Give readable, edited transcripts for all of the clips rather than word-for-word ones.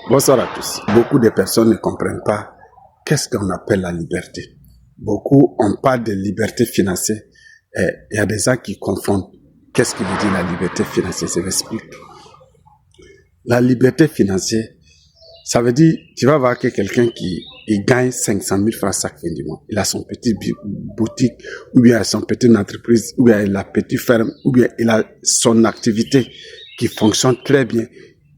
Bonsoir à tous. Beaucoup de personnes ne comprennent pas qu'est-ce qu'on appelle la liberté. Beaucoup, on parle de liberté financière. Et il y a des gens qui confondent. Qu'est-ce qui veut dire la liberté financière? Je m'explique. La liberté financière, ça veut dire, tu vas voir que quelqu'un qui gagne 500 000 francs chaque fin du mois. Il a son petit boutique, ou bien son petite entreprise, ou bien il a petite ferme, ou bien il a son activité qui fonctionne très bien.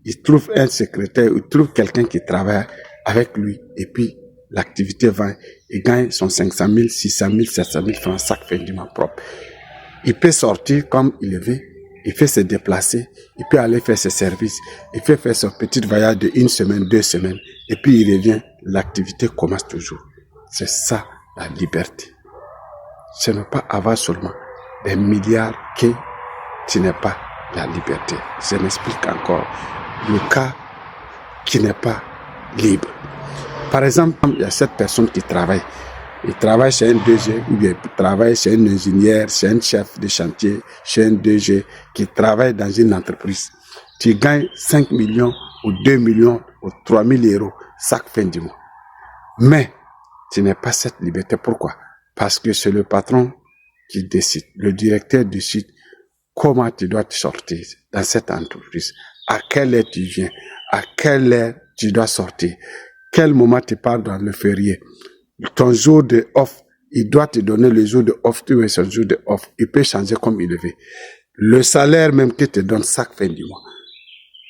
Il trouve un secrétaire, il trouve quelqu'un qui travaille avec lui, et puis l'activité va, il gagne son 500 000, 600 000, 700 000 francs chaque fin du mois propre. Il peut sortir comme il veut, il peut se déplacer, il peut aller faire ses services, il peut faire son petit voyage de 1 semaine, 2 semaines, et puis il revient, l'activité commence toujours. C'est ça la liberté. Ce n'est pas avoir seulement des milliards que tu n'es pas la liberté. Je m'explique encore. Le cas qui n'est pas libre. Par exemple, il y a cette personne qui travaille. Il travaille chez un DG, ou bien il travaille chez un ingénieur, chez un chef de chantier, chez un DG, qui travaille dans une entreprise. Tu gagnes 5 millions, ou 2 millions, ou 3 000 euros chaque fin du mois. Mais, tu n'as pas cette liberté. Pourquoi? Parce que c'est le patron qui décide. Le directeur décide comment tu dois te sortir dans cette entreprise. À quelle heure tu viens? À quelle heure tu dois sortir? Quel moment tu pars dans le férié? Ton jour de off, il doit te donner le jour de off, tu veux son jour de off. Il peut changer comme il le veut. Le salaire même qu'il te donne chaque fin du mois.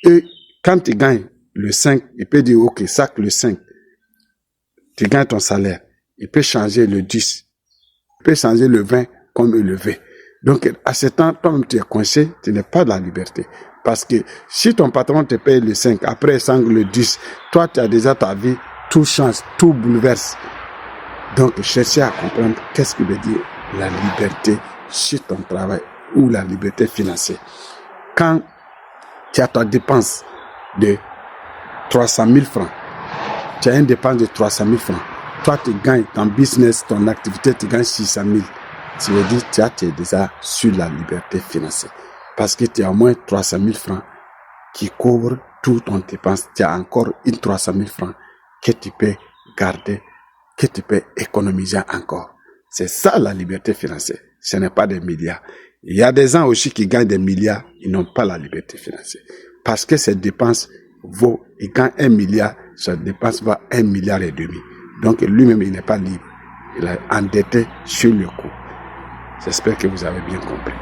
Et quand tu gagnes le 5, il peut dire, ok, chaque le 5, tu gagnes ton salaire. Il peut changer le 10. Il peut changer le 20 comme il le veut. Donc, à ce temps, toi-même, tu es coincé, tu n'es pas de la liberté. Parce que si ton patron te paye le 5, après il sangle le 10, toi, tu as déjà ta vie, tout change, tout bouleverse. Donc, cherchez à comprendre qu'est-ce que veut dire la liberté sur ton travail ou la liberté financière. Quand tu as ta dépense de 300 000 francs, tu as une dépense de 300 000 francs, toi, tu gagnes ton business, ton activité, tu gagnes 600 000. Tu veux dire, tu es déjà sur la liberté financière. Parce que tu as au moins 300 000 francs qui couvrent tout ton dépense. Tu as encore une 300 000 francs que tu peux garder, que tu peux économiser encore. C'est ça la liberté financière. Ce n'est pas des milliards. Il y a des gens aussi qui gagnent des milliards, ils n'ont pas la liberté financière. Parce que cette dépense vaut, il gagne 1 milliard, cette dépense va 1,5 milliard. Donc lui-même, il n'est pas libre. Il est endetté sur le coup. J'espère que vous avez bien compris.